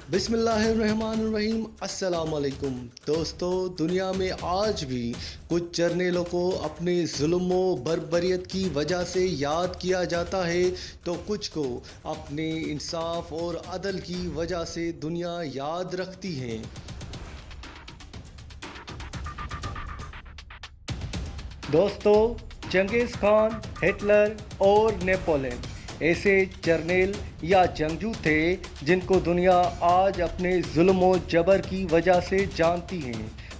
बिस्मिल्लाहिर्रहमानिर्रहीम। अस्सलाम वालेकुम दोस्तों। दुनिया में आज भी कुछ जर्नेलों को अपने जुल्म व बर्बरियत की वजह से याद किया जाता है, तो कुछ को अपने इंसाफ और अदल की वजह से दुनिया याद रखती है। दोस्तों, चंगेज़ खान, हिटलर और नेपोलियन ऐसे जर्नेल या जंगजू थे जिनको दुनिया आज अपने जुल्म व जबर की वजह से जानती है।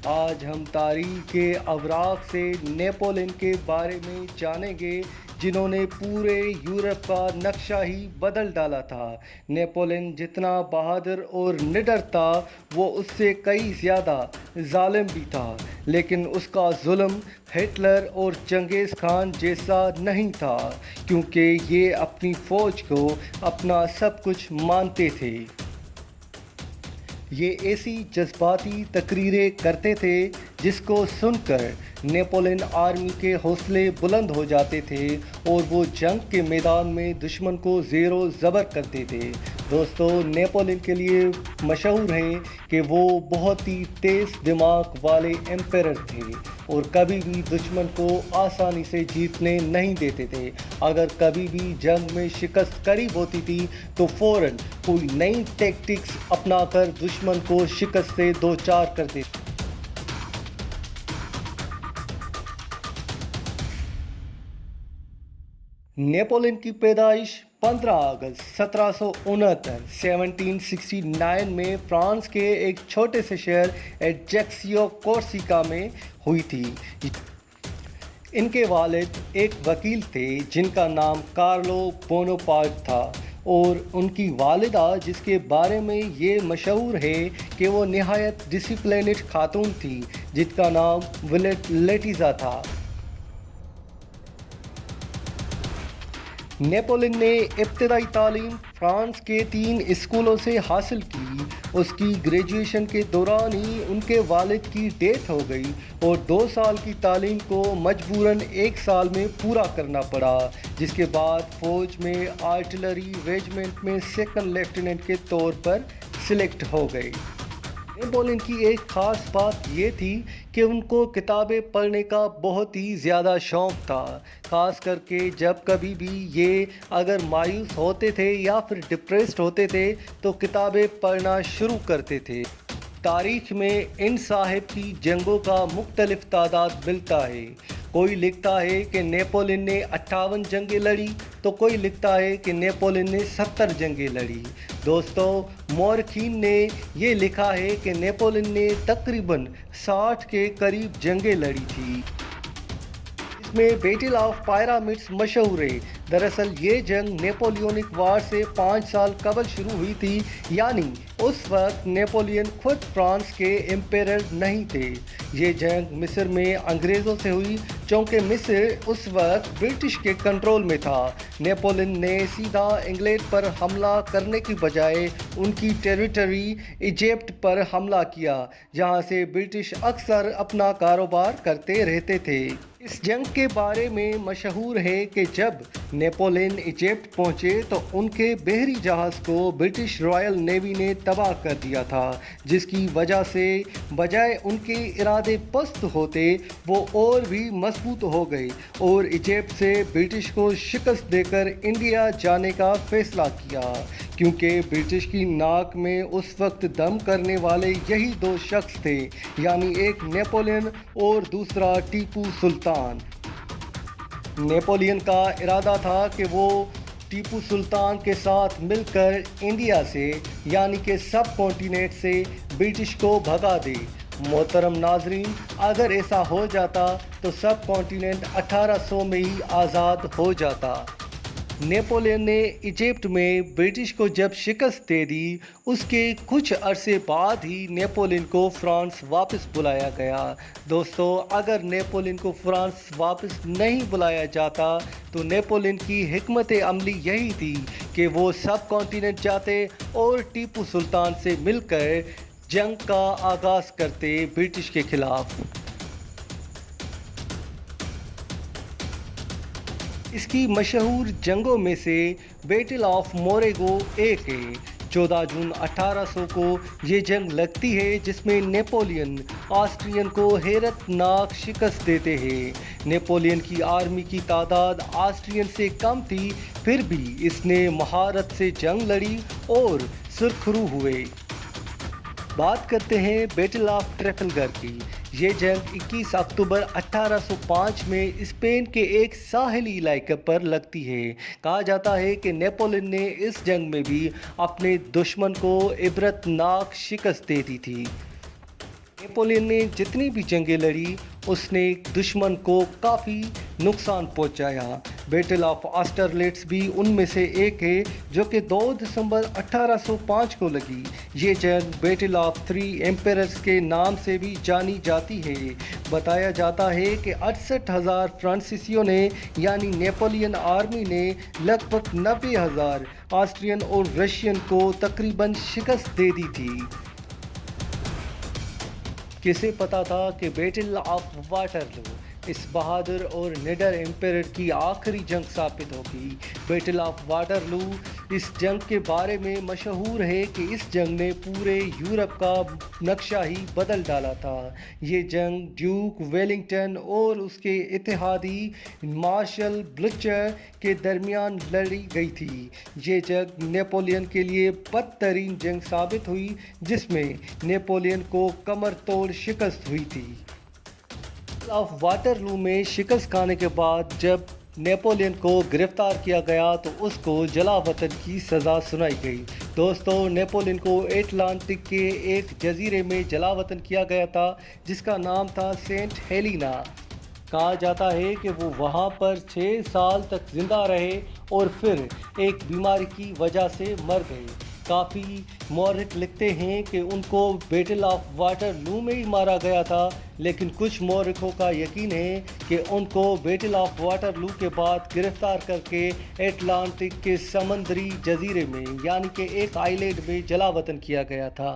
आज हम तारीख के अवराक से नेपोलियन के बारे में जानेंगे, जिन्होंने पूरे यूरोप का नक्शा ही बदल डाला था। नेपोलियन जितना बहादुर और निडर था, वो उससे कई ज़्यादा जालिम भी था, लेकिन उसका जुल्म हिटलर और चंगेज़ खान जैसा नहीं था, क्योंकि ये अपनी फ़ौज को अपना सब कुछ मानते थे। ये ऐसी जज्बाती तकरीरें करते थे जिसको सुनकर नेपोलियन आर्मी के हौसले बुलंद हो जाते थे और वो जंग के मैदान में दुश्मन को ज़ेरो ज़बर करते थे। दोस्तों, नेपोलियन के लिए मशहूर हैं कि वो बहुत ही तेज़ दिमाग वाले एम्परर थे और कभी भी दुश्मन को आसानी से जीतने नहीं देते थे। अगर कभी भी जंग में शिकस्त करीब होती थी तो फ़ौरन कोई नई टैक्टिक्स अपनाकर दुश्मन को शिकस्त से दो चार कर देते। नेपोलियन की पैदाइश 15 अगस्त 1769 में फ्रांस के एक छोटे से शहर एजैक्सियो कोर्सिका में हुई थी। इनके वालिद एक वकील थे जिनका नाम कार्लो बोनापार्ट था, और उनकी वालिदा, जिसके बारे में ये मशहूर है कि वो निहायत डिसिप्लिनेड खातून थी, जिनका नाम लेटिजा था। नेपोलियन ने इब्तदाई तालीम फ्रांस के 3 स्कूलों से हासिल की। उसकी ग्रेजुएशन के दौरान ही उनके वालिद की डेथ हो गई और 2 साल की तालीम को मजबूरन 1 साल में पूरा करना पड़ा, जिसके बाद फ़ौज में आर्टिलरी रेजिमेंट में सेकंड लेफ्टिनेंट के तौर पर सिलेक्ट हो गए। नेपोलियन की एक ख़ास बात ये थी कि उनको किताबें पढ़ने का बहुत ही ज़्यादा शौक़ था, ख़ास करके जब कभी भी ये अगर मायूस होते थे या फिर डिप्रेस्ड होते थे तो किताबें पढ़ना शुरू करते थे। तारीख़ में इन साहिब की जंगों का मुख्तलिफ तादाद मिलता है। कोई लिखता है कि नेपोलियन ने 58 जंगें लड़ी, तो कोई लिखता है कि नेपोलियन ने 70 जंगें लड़ी। दोस्तों, मौरखीन ने ये लिखा है कि नेपोलियन ने तकरीबन 60 के करीब जंगें लड़ी थी। इसमें बैटल ऑफ पिरामिड्स मशहूर है। दरअसल ये जंग नेपोलियनिक वार से 5 साल कबल शुरू हुई थी, यानी उस वक्त नेपोलियन खुद फ्रांस के एम्परर नहीं थे। ये जंग मिस्र में अंग्रेज़ों से हुई, चूँकि मिस्र उस वक्त ब्रिटिश के कंट्रोल में था। नेपोलियन ने सीधा इंग्लैंड पर हमला करने की बजाय उनकी टेरिटरी इजिप्ट पर हमला किया, जहाँ से ब्रिटिश अक्सर अपना कारोबार करते रहते थे। इस जंग के बारे में मशहूर है कि जब नेपोलियन इजिप्ट पहुंचे तो उनके बहरी जहाज़ को ब्रिटिश रॉयल नेवी ने तबाह कर दिया था, जिसकी वजह से बजाय उनके इरादे पस्त होते वो और भी मजबूत हो गए और इजिप्ट से ब्रिटिश को शिकस्त देकर इंडिया जाने का फैसला किया, क्योंकि ब्रिटिश की नाक में उस वक्त दम करने वाले यही 2 शख्स थे, यानी एक नेपोलियन और दूसरा टीपू सुल्तान। नेपोलियन का इरादा था कि वो टीपू सुल्तान के साथ मिलकर इंडिया से, यानी कि सब कॉन्टिनेंट से ब्रिटिश को भगा दे। मोहतरम नाजरीन, अगर ऐसा हो जाता तो सब कॉन्टिनेंट 1800 में ही आज़ाद हो जाता। नेपोलियन ने इजिप्ट में ब्रिटिश को जब शिकस्त दे दी, उसके कुछ अरसे बाद ही नेपोलियन को फ्रांस वापस बुलाया गया। दोस्तों, अगर नेपोलियन को फ्रांस वापस नहीं बुलाया जाता तो नेपोलियन की हिकमत अमली यही थी कि वो सब कॉन्टिनेंट जाते और टीपू सुल्तान से मिलकर जंग का आगाज़ करते ब्रिटिश के ख़िलाफ़। इसकी मशहूर जंगों में से बैटल ऑफ मोरेगो एक है, 14 जून 1800 को ये जंग लगती है जिसमें नेपोलियन ऑस्ट्रियन को हैरतनाक शिकस्त देते हैं। नेपोलियन की आर्मी की तादाद ऑस्ट्रियन से कम थी, फिर भी इसने महारत से जंग लड़ी और सुरखरू हुए। बात करते हैं बैटल ऑफ ट्रेफलगर की। ये जंग 21 अक्टूबर 1805 में स्पेन के एक साहिली इलाके पर लगती है। कहा जाता है कि नेपोलियन ने इस जंग में भी अपने दुश्मन को इबरतनाक शिकस्त दे दी थी। नेपोलियन ने जितनी भी जंगें लड़ी उसने दुश्मन को काफ़ी नुकसान पहुंचाया। बैटल ऑफ ऑस्टरलिट्स भी उनमें से एक है जो कि 2 दिसंबर 1805 को लगी। ये जंग बैटल ऑफ 3 एम्पायर्स के नाम से भी जानी जाती है। बताया जाता है कि 68,000 फ्रांसीसियों ने यानी नेपोलियन आर्मी ने लगभग 90,000 ऑस्ट्रियन और रशियन को तकरीबन शिकस्त दे दी थी। किसे पता था कि बैटल ऑफ वाटरलू इस बहादुर और निडर एम्पायर की आखिरी जंग साबित होगी। बैटल ऑफ वाटरलू इस जंग के बारे में मशहूर है कि इस जंग ने पूरे यूरोप का नक्शा ही बदल डाला था। ये जंग ड्यूक वेलिंगटन और उसके इत्तेहादी मार्शल ब्लूचर के दरमियान लड़ी गई थी। ये जंग नेपोलियन के लिए बदतरीन जंग साबित हुई जिसमें नेपोलियन को कमर तोड़ शिकस्त हुई थी। ऑफ वाटरलू में शिकस्त खाने के बाद जब नेपोलियन को गिरफ्तार किया गया तो उसको जलावतन की सज़ा सुनाई गई। दोस्तों, नेपोलियन को एटलांटिक के एक जजीरे में जलावतन किया गया था जिसका नाम था सेंट हेलिना। कहा जाता है कि वो वहाँ पर 6 साल तक जिंदा रहे और फिर एक बीमारी की वजह से मर गए। काफ़ी मौरख लिखते हैं कि उनको बैटल ऑफ वाटरलू में ही मारा गया था, लेकिन कुछ मौरखों का यकीन है कि उनको बैटल ऑफ वाटरलू के बाद गिरफ्तार करके एटलांटिक के समंदरी जजीरे में यानी कि एक आइलैंड में जलावतन किया गया था।